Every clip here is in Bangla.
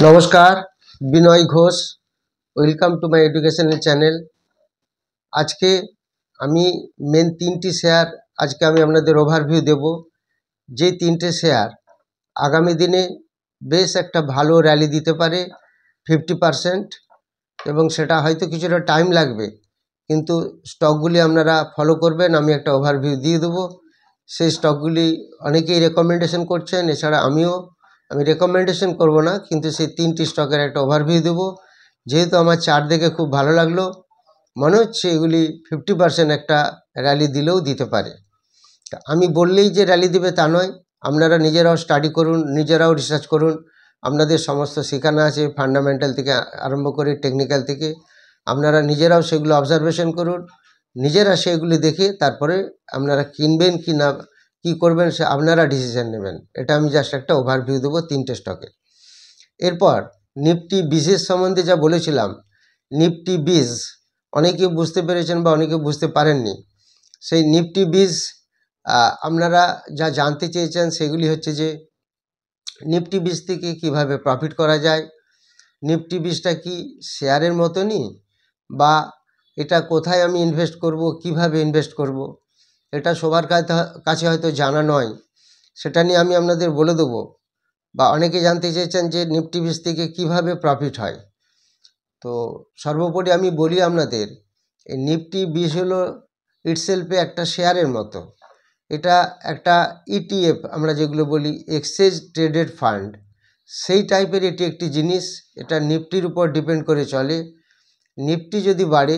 নমস্কার, Binoy Ghosh. Welcome to my educational channel. আজকে আমি মেন তিনটি শেয়ার আজকে আমি আপনাদের ওভারভিউ দেব। যে তিনটে শেয়ার আগামী দিনে বেশ একটা ভালো র্যালি দিতে পারে 50%, এবং সেটা হয়তো কিছুটা টাইম লাগবে, কিন্তু স্টকগুলি আপনারা ফলো করবেন। আমি একটা ওভারভিউ দিয়ে দেবো। সেই স্টকগুলি অনেকেই রেকমেন্ডেশন করছেন, এছাড়া আমি রেকমেন্ডেশন করব না, কিন্তু সেই তিনটি স্টকের একটা ওভারভিউ দেবো। যেহেতু আমার চার্ট দেখে খুব ভালো লাগলো, মনে হচ্ছে এগুলি 50% একটা র্যালি দিলেও দিতে পারে। আমি বললেই যে র্যালি দেবে তা নয়, আপনারা নিজেরাও স্টাডি করুন, নিজেরাও রিসার্চ করুন। আপনাদের সমস্ত শেখানো আছে, ফান্ডামেন্টাল থেকে আরম্ভ করে টেকনিক্যাল থেকে। আপনারা নিজেরাও সেগুলো অবজারভেশন করুন, নিজেরা সেগুলি দেখে তারপরে আপনারা কিনবেন কি না, কী করবেন, সে আপনারা ডিসিশন নেবেন। এটা আমি জাস্ট একটা ওভারভিউ দেবো তিনটে স্টকে। এরপর নিফটি বিজের সম্বন্ধে যা বলেছিলাম, নিফটি বিজ অনেকে বুঝতে পেরেছেন বা অনেকে বুঝতে পারেননি। সেই নিফটি বিজ আপনারা যা জানতে চেয়েছেন সেগুলি হচ্ছে যে নিফটি বিজ থেকে কীভাবে প্রফিট করা যায়, নিফটি বিজটা কি শেয়ারের মতনই, বা এটা কোথায় আমি ইনভেস্ট করব, কিভাবে ইনভেস্ট করব, এটা সবার কাছে হয়তো জানা নয়। সেটা নিয়ে আমি আপনাদের বলে দেবো। বা অনেকে জানতে চেয়েছেন যে নিফটি বিজ থেকে কীভাবে প্রফিট হয়। তো সর্বোপরি আমি বলি আপনাদের, এই নিফটি বিজ হলো ইটসেলফে একটা শেয়ারের মতো। এটা একটা ইটিএফ, আমরা যেগুলো বলি এক্সচেঞ্জ ট্রেডেড ফান্ড, সেই টাইপের এটি একটি জিনিস। এটা নিফটির উপর ডিপেন্ড করে চলে। নিফটি যদি বাড়ে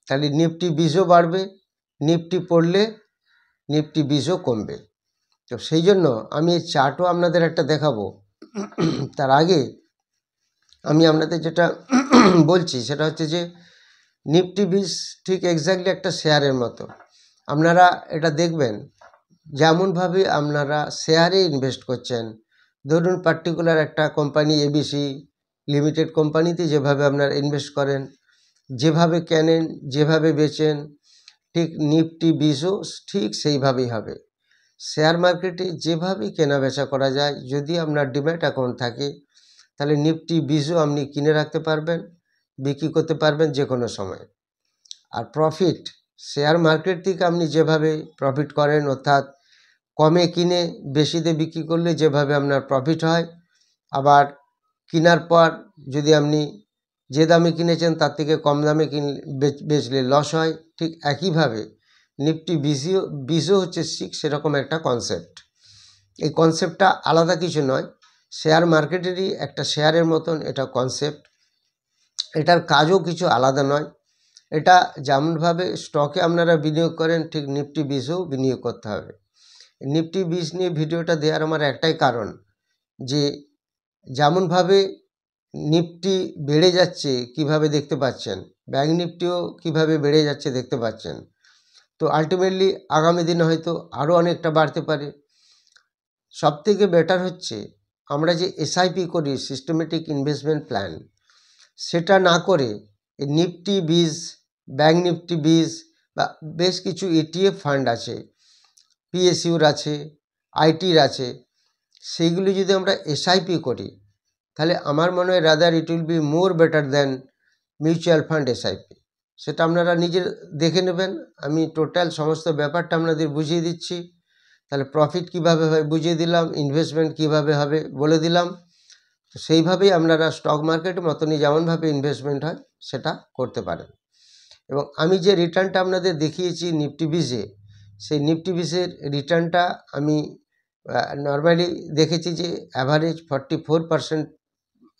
তাহলে নিফটি বিজও বাড়বে, নিফটি পড়লে নিফটি বিজও কমবে। তো সেই জন্য আমি এই চার্টও আপনাদের একটা দেখাবো। তার আগে আমি আপনাদের যেটা বলছি সেটা হচ্ছে যে নিফটি বিজ ঠিক এক্স্যাক্টলি একটা শেয়ারের মতো। আপনারা এটা দেখবেন, যেমনভাবে আপনারা শেয়ারে ইনভেস্ট করছেন, ধরুন পার্টিকুলার একটা কোম্পানি এবিসি লিমিটেড কোম্পানিতে যেভাবে আপনারা ইনভেস্ট করেন, যেভাবে কেনেন, যেভাবে বেচেন, ঠিক নিফটি বিজও ঠিক সেইভাবেই হবে। শেয়ার মার্কেটে যেভাবেই কেনা বেচা করা যায়, যদি আপনার ডিম্যাট অ্যাকাউন্ট থাকে তাহলে নিফটি বিজও আপনি কিনে রাখতে পারবেন, বিক্রি করতে পারবেন যে কোনো সময়। আর প্রফিট শেয়ার মার্কেট থেকে আপনি যেভাবে প্রফিট করেন, অর্থাৎ কমে কিনে বেশিতে বিক্রি করলে যেভাবে আপনার প্রফিট হয়, আবার কেনার পর যদি আপনি যে দামে কিনেছেন তার থেকে কম দামে বেচলে লস হয়, ঠিক একইভাবে নিফটি বিজও হচ্ছে ঠিক সেরকম একটা কনসেপ্ট। এই কনসেপ্টটা আলাদা কিছু নয়, শেয়ার মার্কেটেরই একটা শেয়ারের মতন এটা কনসেপ্ট। এটার কাজও কিছু আলাদা নয়। এটা যেমনভাবে স্টকে আপনারা বিনিয়োগ করেন, ঠিক নিফটি বিজও বিনিয়োগ করতে হবে। নিফটি বিজ নিয়ে ভিডিওটা দেওয়ার আমার একটাই কারণ, যে যেমনভাবে নিফটি বেড়ে যাচ্ছে কিভাবে দেখতে পাচ্ছেন, ব্যাংক নিফটিও কিভাবে বেড়ে যাচ্ছে দেখতে পাচ্ছেন। তো আলটিমেটলি আগামী দিনে হয়তো আরও অনেকটা বাড়তে পারে। সবথেকে বেটার হচ্ছে আমরা যে এসআইপি করি, সিস্টেমেটিক ইনভেস্টমেন্ট প্ল্যান, সেটা না করে এই নিফটি বিজ, ব্যাংক নিফটি বিজ বা বেশ কিছু ইটিএফ ফান্ড আছে, পিএসইউর আছে, আইটির আছে, সেইগুলি যদি আমরা এসআইপি করি তাহলে আমার মনে হয় rather it will be more better than mutual fund SIP. সেটা আপনারা নিজে দেখে নেবেন। আমি টোটাল সমস্ত ব্যাপারটা আপনাদের বুঝিয়ে দিচ্ছি। তাহলে প্রফিট কিভাবে হয় বুঝিয়ে দিলাম, ইনভেস্টমেন্ট কিভাবে হবে বলে দিলাম। তো সেইভাবেই আপনারা স্টক মার্কেটের মতনই যেমনভাবে ইনভেস্টমেন্ট হয় সেটা করতে পারেন। এবং আমি যে রিটার্নটা আপনাদের দেখিয়েছি নিফটি বিজে, সেই নিফটি বিজের রিটার্নটা আমি নর্মালি দেখেছি যে অ্যাভারেজ 44%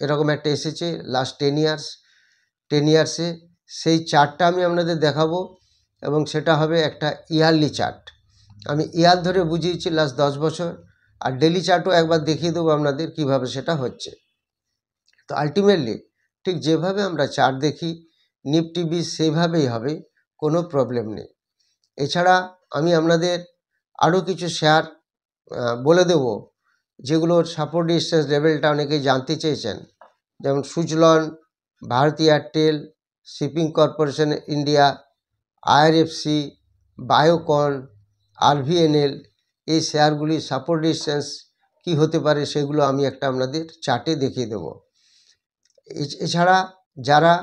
এরকম একটা এসেছে লাস্ট 10 ইয়ার্সে। সেই চার্টটা আমি আপনাদের দেখাবো, এবং সেটা হবে একটা ইয়ারলি চার্ট। আমি ইয়ার ধরে বুঝিয়েছি লাস্ট 10 বছর, আর ডেলি চার্টও একবার দেখিয়ে দেবো আপনাদের কিভাবে সেটা হচ্ছে। তো আলটিমেটলি ঠিক যেভাবে আমরা চার্ট দেখি নিফটি বিজ সেইভাবেই হবে, কোনো প্রবলেম নেই। এছাড়া আমি আপনাদের আরও কিছু শেয়ার বলে দেব যেগুলোর সাপোর্ট রেজিস্ট্যান্স লেভেলটা অনেকেই জানতে চেয়েছেন, যেমন Suzlon, Bharti Airtel, shipping corporation India, IRFC, Biocon, RVNL. এই শেয়ারগুলির সাপোর্ট রেজিস্ট্যান্স কী হতে পারে সেগুলো আমি একটা আপনাদের চার্টে দেখিয়ে দেবো। এছাড়া যারা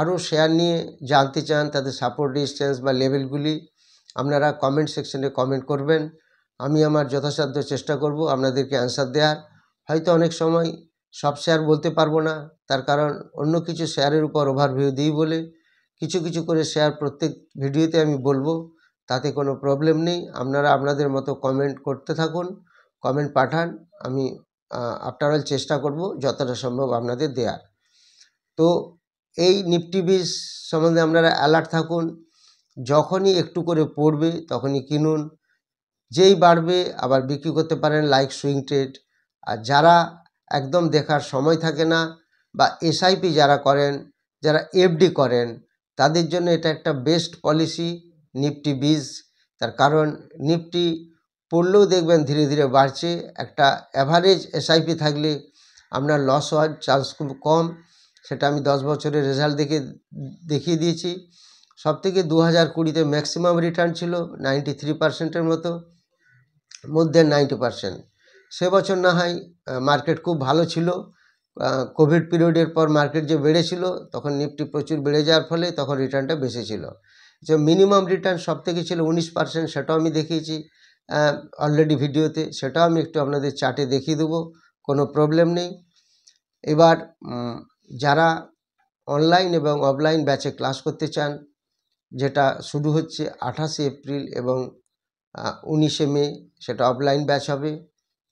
আরও শেয়ার নিয়ে জানতে চান তাদের সাপোর্ট রেজিস্ট্যান্স বা লেভেলগুলি আপনারা কমেন্ট সেকশনে কমেন্ট করবেন। আমি আমার যথাসাধ্য চেষ্টা করব আপনাদেরকে অ্যান্সার দেওয়ার। হয়তো অনেক সময় সব শেয়ার বলতে পারবো না, তার কারণ অন্য কিছু শেয়ারের উপর ওভারভিউ দিই বলে কিছু কিছু করে শেয়ার প্রত্যেক ভিডিওতে আমি বলবো, তাতে কোনো প্রবলেম নেই। আপনারা আপনাদের মতো কমেন্ট করতে থাকুন, কমেন্ট পাঠান, আমি আফটার অল চেষ্টা করব যতটা সম্ভব আপনাদের দেওয়ার। তো এই নিফটি বিস সম্বন্ধে আপনারা অ্যালার্ট থাকুন, যখনই একটু করে পড়বে তখনই কিনুন, যেই বাড়বে আবার বিক্রি করতে পারেন লাইক সুইং ট্রেড। আর যারা একদম দেখার সময় থাকে না বা এসআইপি যারা করেন, যারা এফডি করেন, তাদের জন্য এটা একটা বেস্ট পলিসি নিফটি বিস। তার কারণ নিফটি পড়লেও দেখবেন ধীরে ধীরে বাড়ছে। একটা অ্যাভারেজ এসআইপি থাকলে আপনার লস হওয়ার চান্স খুব কম, সেটা আমি 10 বছরের রেজাল্ট দেখিয়ে দিয়েছি। সবথেকে 2020-তে ম্যাক্সিমাম রিটার্ন ছিল 93%-এর মধ্যে 90%। সে বছর না হয় মার্কেট খুব ভালো ছিল, কোভিড পিরিয়ডের পর মার্কেট যে বেড়েছিল তখন নিফটি প্রচুর বেড়ে যাওয়ার ফলে তখন রিটার্নটা বেশি ছিল। যে মিনিমাম রিটার্ন সবথেকে ছিল 19%, সেটাও আমি দেখিয়েছি অলরেডি ভিডিওতে, সেটাও আমি একটু আপনাদের চার্টে দেখিয়ে দেবো, কোনো প্রবলেম নেই। এবার যারা অনলাইন এবং অফলাইন ব্যাচে ক্লাস করতে চান, যেটা শুরু হচ্ছে 28শে এপ্রিল এবং 19শে মে, সেটা অফলাইন ব্যাচ হবে।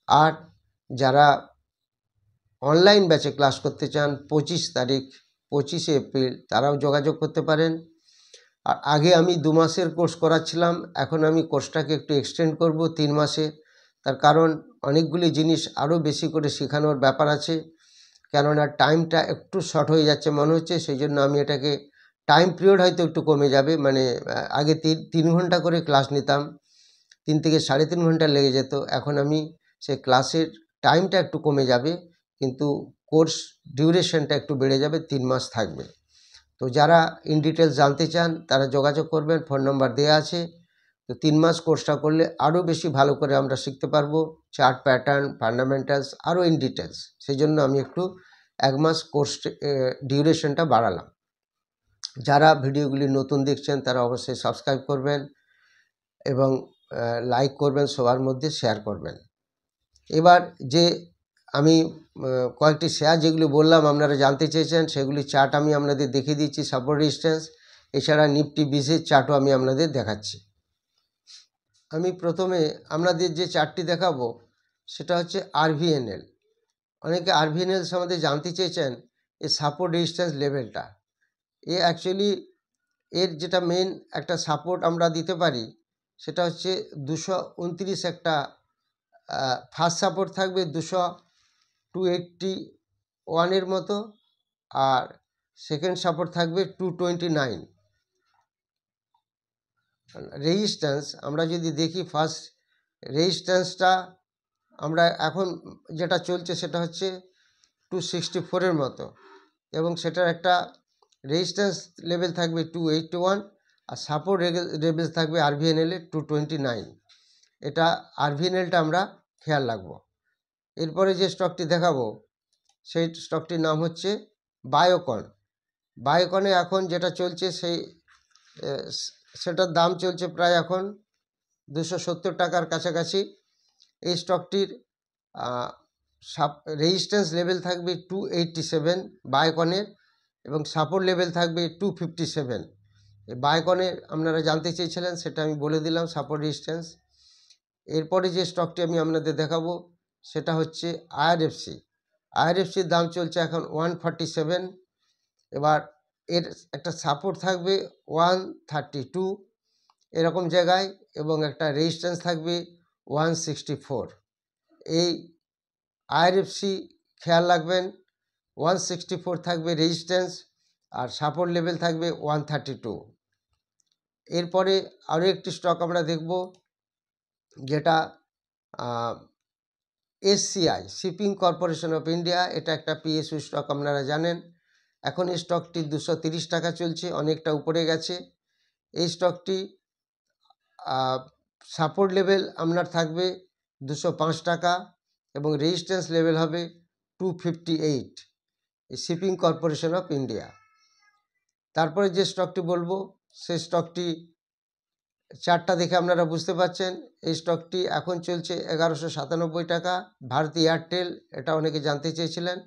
আর যারা অনলাইন ব্যাচে ক্লাস করতে চান 25 তারিখ 25শে এপ্রিল, তারাও যোগাযোগ করতে পারেন। আর আগে আমি 2 মাসের কোর্স করাচ্ছিলাম, এখন আমি কোর্সটাকে একটু এক্সটেন্ড করব 3 মাসে। তার কারণ অনেকগুলি জিনিস আরও বেশি করে শেখানোর ব্যাপার আছে, কেননা টাইমটা একটু শর্ট হয়ে যাচ্ছে মনে হচ্ছে, সেই জন্য আমি এটাকে টাইম পিরিয়ড হয়তো একটু কমে যাবে। মানে আগে 3 ঘন্টা করে ক্লাস নিতাম, 3 থেকে 3.5 ঘন্টা লেগে যেত, এখন আমি সেই ক্লাসের টাইমটা একটু কমে যাবে, কিন্তু কোর্স ডিউরেশনটা একটু বেড়ে যাবে, 3 মাস থাকবে। তো যারা ইন ডিটেলস জানতে চান তারা যোগাযোগ করবেন, ফোন নাম্বার দেওয়া আছে। তো 3 মাস কোর্সটা করলে আরও বেশি ভালো করে আমরা শিখতে পারবো, চার্ট প্যাটার্ন, ফান্ডামেন্টালস, আরও ইন ডিটেলস। সেই জন্য আমি একটু 1 মাস কোর্স ডিউরেশনটা বাড়ালাম। যারা ভিডিওগুলি নতুন দেখছেন তারা অবশ্যই সাবস্ক্রাইব করবেন এবং লাইক করবেন, সবার মধ্যে শেয়ার করবেন। এবার যে আমি কয়েকটি শেয়ার যেগুলি বললাম আপনারা জানতে চেয়েছেন, সেগুলি চার্ট আমি আপনাদের দেখিয়ে দিচ্ছি, সাপোর্ট রেজিস্ট্যান্স। এছাড়া নিফটি বিসের চার্টও আমি আপনাদের দেখাচ্ছি। আমি প্রথমে আপনাদের যে চার্টটি দেখাবো সেটা হচ্ছে আরভিএনএল। অনেকে আরভিএনএল সম্বন্ধে জানতে চেয়েছেন, এই সাপোর্ট রেজিস্ট্যান্স লেভেলটা, এ অ্যাকচুয়ালি এর যেটা মেন একটা সাপোর্ট আমরা দিতে পারি সেটা হচ্ছে 229 একটা ফার্স্ট সাপোর্ট থাকবে 281 মতো, আর সেকেন্ড সাপোর্ট থাকবে 229। রেজিস্ট্যান্স আমরা যদি দেখি, ফার্স্ট রেজিস্ট্যান্সটা আমরা এখন যেটা চলছে সেটা হচ্ছে 264 মতো, এবং সেটার একটা রেজিস্ট্যান্স লেভেল থাকবে 281, আর সাপোর্ট লেভেল থাকবে আরভিএনএলে 229। এটা আরভিএনএলটা আমরা খেয়াল রাখবো। এরপরে যে স্টকটি দেখাবো সেই স্টকটির নাম হচ্ছে বায়োকন। বায়োকনে এখন যেটা চলছে সেটার দাম চলছে প্রায় এখন 270 টাকার কাছাকাছি। এই স্টকটির রেজিস্ট্যান্স লেভেল থাকবে 287 বায়োকনের, এবং সাপোর্ট লেভেল থাকবে 257। এই বায়োকনের আপনারা জানতে চেয়েছিলেন, সেটা আমি বলে দিলাম সাপোর্ট রেজিস্ট্যান্স। এরপরে যে স্টকটি আমি আপনাদের দেখাবো সেটা হচ্ছে আইআরএফসি। আইআরএফসির দাম চলছে এখন 147। এবার এর একটা সাপোর্ট থাকবে 132 এরকম জায়গায়, এবং একটা রেজিস্ট্যান্স থাকবে 164। এই আইআরএফসি খেয়াল রাখবেন, 164 থাকবে রেজিস্ট্যান্স, আর সাপোর্ট লেভেল থাকবে 132। এরপরে আরও একটি স্টক আমরা দেখব, যেটা SCI, shipping corporation of India. এটা একটা পিএসইউ স্টক, আপনারা জানেন। এখন এই স্টকটি 230 টাকা চলছে, অনেকটা উপরে গেছে। এই স্টকটি সাপোর্ট লেভেল আপনার থাকবে 205 টাকা, এবং রেজিস্ট্যান্স লেভেল হবে 258। Shipping corporation of India. তারপরে যে স্টকটি বলবো সেই স্টকটি চারটা দেখে আপনারা বুঝতে পারছেন। এই স্টকটি এখন চলছে 1197 টাকা। ভারতী এয়ারটেল, এটা অনেকে জানতে চেয়েছিলেন।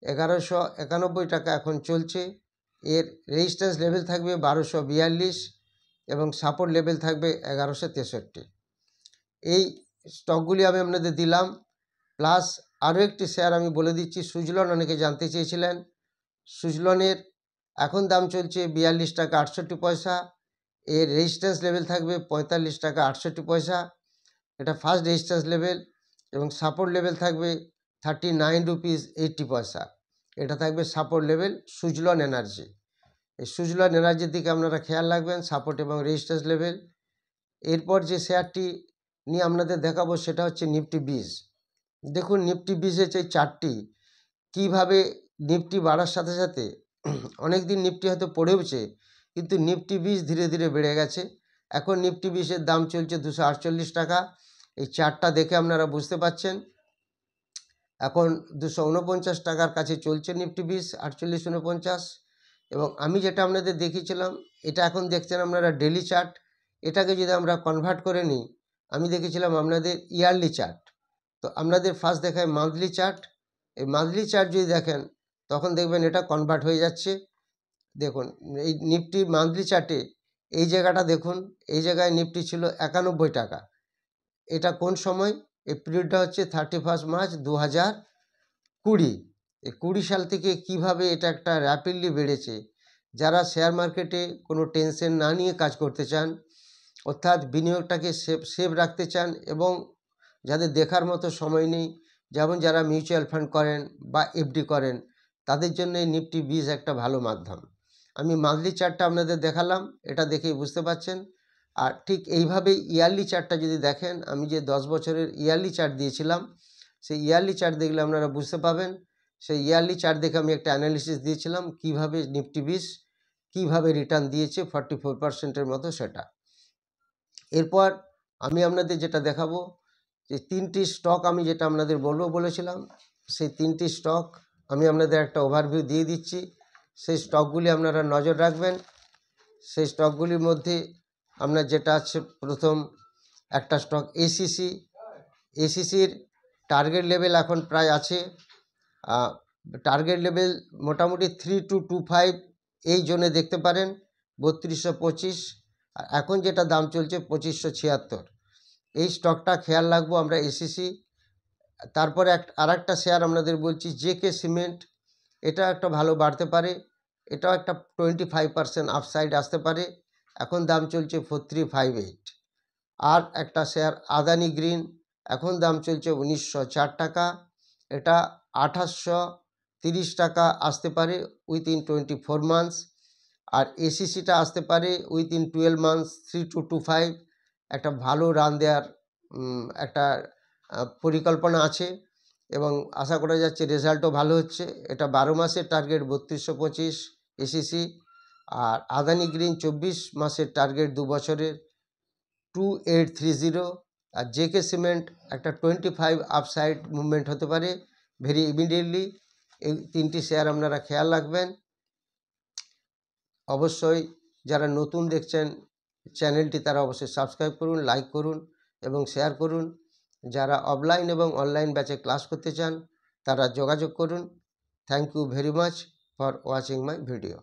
1191 টাকা এখন চলছে। এর রেজিস্ট্যান্স লেভেল থাকবে 1242 এবং সাপোর্ট লেভেল থাকবে 1163। এই স্টকগুলি আমি আপনাদের দিলাম। প্লাস আরও একটি শেয়ার আমি বলে দিচ্ছি, সুজলন, অনেকে জানতে চেয়েছিলেন। সুজলনের এখন দাম চলছে 42 টাকা 68 পয়সা। এর রেজিস্ট্যান্স লেভেল থাকবে 45 টাকা 68 পয়সা, এটা ফার্স্ট রেজিস্ট্যান্স লেভেল, এবং সাপোর্ট লেভেল থাকবে 39 রুপিস 80 পয়সা, এটা থাকবে সাপোর্ট লেভেল সুজলন এনার্জি। এই সুজলন এনার্জির দিকে আপনারা খেয়াল রাখবেন, সাপোর্ট এবং রেজিস্ট্যান্স লেভেল। এরপর যে শেয়ারটি নিয়ে আপনাদের দেখাবো সেটা হচ্ছে নিফটি 20। দেখুন নিফটি 20-এর যে চার্টটি কীভাবে নিফটি বাড়ার সাথে সাথে অনেক দিন নিফটি হয়তো পড়েওছে, কিন্তু নিফটি 20 ধীরে ধীরে বেড়ে গেছে। এখন নিফটি 20-এর দাম চলছে 248 টাকা। এই চার্টটা দেখে আপনারা বুঝতে পাচ্ছেন এখন 249 টাকার কাছে চলছে নিফটি 20, 48-49। এবং আমি যেটা আপনাদের দেখিয়েছিলাম, এটা এখন দেখছেন আপনারা ডেলি চার্ট। এটাকে যদি আমরা কনভার্ট করে নিই, আমি দেখেছিলাম আপনাদের ইয়ারলি চার্ট, তো আপনাদের ফার্স্ট দেখায় মান্থলি চার্ট। এই মান্থলি চার্ট যদি দেখেন তখন দেখবেন এটা কনভার্ট হয়ে যাচ্ছে। দেখুন এই নিফটি মান্থলি চার্টে এই জায়গাটা দেখুন, এই জায়গায় নিফটি ছিল 91 টাকা। এটা কোন সময়? এই পিরিয়ডটা হচ্ছে 31 মার্চ 2020। এই 20 সাল থেকে কিভাবে এটা একটা র্যাপিডলি বেড়েছে। যারা শেয়ার মার্কেটে কোনো টেনশন না নিয়ে কাজ করতে চান, অর্থাৎ বিনিয়োগটাকে সেভ রাখতে চান, এবং যাদের দেখার মতো সময় নেই, যেমন যারা মিউচুয়াল ফান্ড করেন বা এফডি করেন, তাদের জন্য এই নিফটি 20 একটা ভালো মাধ্যম। আমি মান্থলি চার্টটা আপনাদের দেখালাম, এটা দেখেই বুঝতে পারছেন। আর ঠিক এইভাবেই ইয়ারলি চার্টটা যদি দেখেন, আমি যে 10 বছরের ইয়ারলি চার্ট দিয়েছিলাম, সেই ইয়ারলি চার্ট দেখলে আপনারা বুঝতে পাবেন। সেই ইয়ারলি চার্ট দেখে আমি একটা অ্যানালিসিস দিয়েছিলাম কিভাবে নিফটি 20 কীভাবে রিটার্ন দিয়েছে 44%-এর মতো সেটা। এরপর আমি আপনাদের যেটা দেখাবো, যে 3টি স্টক আমি যেটা আপনাদের বলেছিলাম, সেই 3টি স্টক আমি আপনাদের একটা ওভারভিউ দিয়ে দিচ্ছি। সেই স্টকগুলি আপনারা নজর রাখবেন। সেই স্টকগুলির মধ্যে আপনার যেটা আছে, প্রথম একটা স্টক এসিসি। এসিসির টার্গেট লেভেল এখন প্রায় আছে, টার্গেট লেভেল মোটামুটি 3225 এই জোনে দেখতে পারেন, 3225। আর এখন যেটা দাম চলছে 2576। এই স্টকটা খেয়াল রাখবো আমরা এসিসি। তারপরে আরেকটা শেয়ার আপনাদের বলছি জেকে সিমেন্ট, এটা একটা ভালো বাড়তে পারে, এটাও একটা 25% আপসাইড আসতে পারে, এখন দাম চলছে 4358। আর একটা শেয়ার আদানি গ্রিন, এখন দাম চলছে 1904 টাকা, এটা 2830 টাকা আসতে পারে উইথিন 24 মান্থস। আর এসিসিটা আসতে পারে উইথিন 12 মান্থস 3225। একটা ভালো রান দেওয়ার একটা পরিকল্পনা আছে, এবং আশা করা যাচ্ছে রেজাল্টও ভালো হচ্ছে। এটা 12 মাসের টার্গেট 3225 এসিসি। আর আদানি গ্রিন 24 মাসের টার্গেট 2 বছরের 2830। আর জেকে সিমেন্ট একটা 25 আপসাইড মুভমেন্ট হতে পারে ভেরি ইমিডিয়েটলি। এই 3টি শেয়ার আপনারা খেয়াল রাখবেন। অবশ্যই যারা নতুন দেখছেন চ্যানেলটি, তারা অবশ্যই সাবস্ক্রাইব করুন, লাইক করুন এবং শেয়ার করুন। যারা অফলাইন এবং অনলাইন ব্যাচে ক্লাস করতে চান তারা যোগাযোগ করুন। Thank you very much for watching my video.